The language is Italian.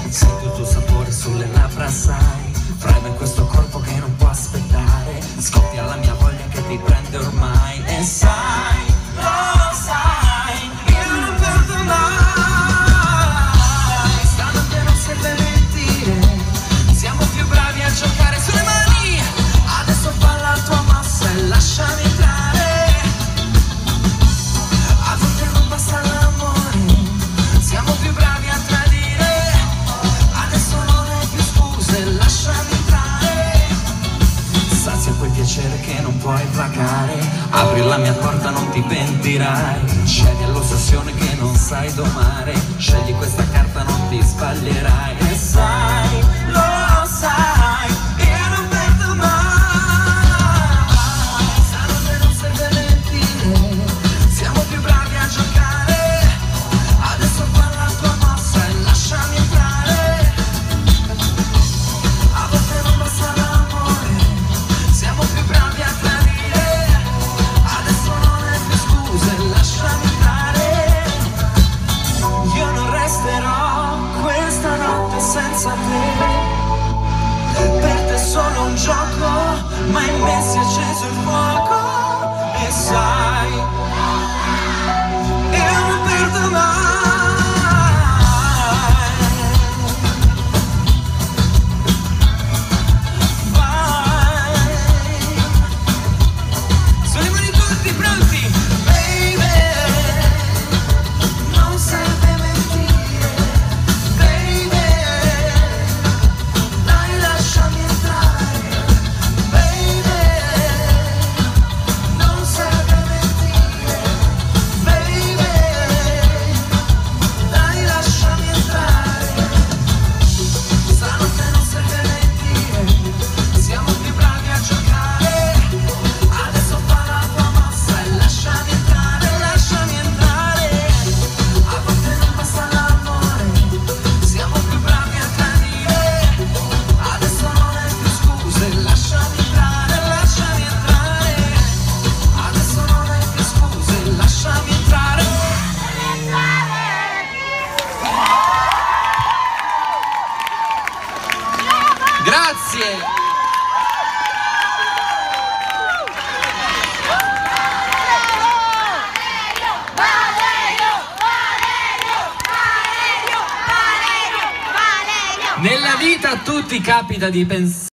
Sento il tuo sapore sulle labbra, sai, freme questo corpo che non può aspettare, scoppia la mia voglia che ti prende ormai. E sai, lo sai, io non perdo mai. Stanotte non serve mentire, siamo più bravi a giocare sulle mani. Adesso falla la tua massa e lasciami entrare. A volte non basta l'amore, siamo più bravi a tradire. Piacere che non puoi placare, apri la mia porta, non ti pentirai, scegli l'ossessione che non sai domare, scegli questa carta, non ti sbaglierai. E sai, lo sai, io non perdo mai. Stanotte non serve mentire, siamo più bravi a giocare. Adesso falla la tua mossa e lasciami entrare. A volte non basta l'amore, siamo più bravi a tradire. Adesso non è più scuse, lasciami entrare. Io non resterò questa notte senza te. Per te è solo un gioco, ma in me si è acceso il fuoco. E sai, io non perdo mai. Grazie! Nella vita a tutti capita di pensare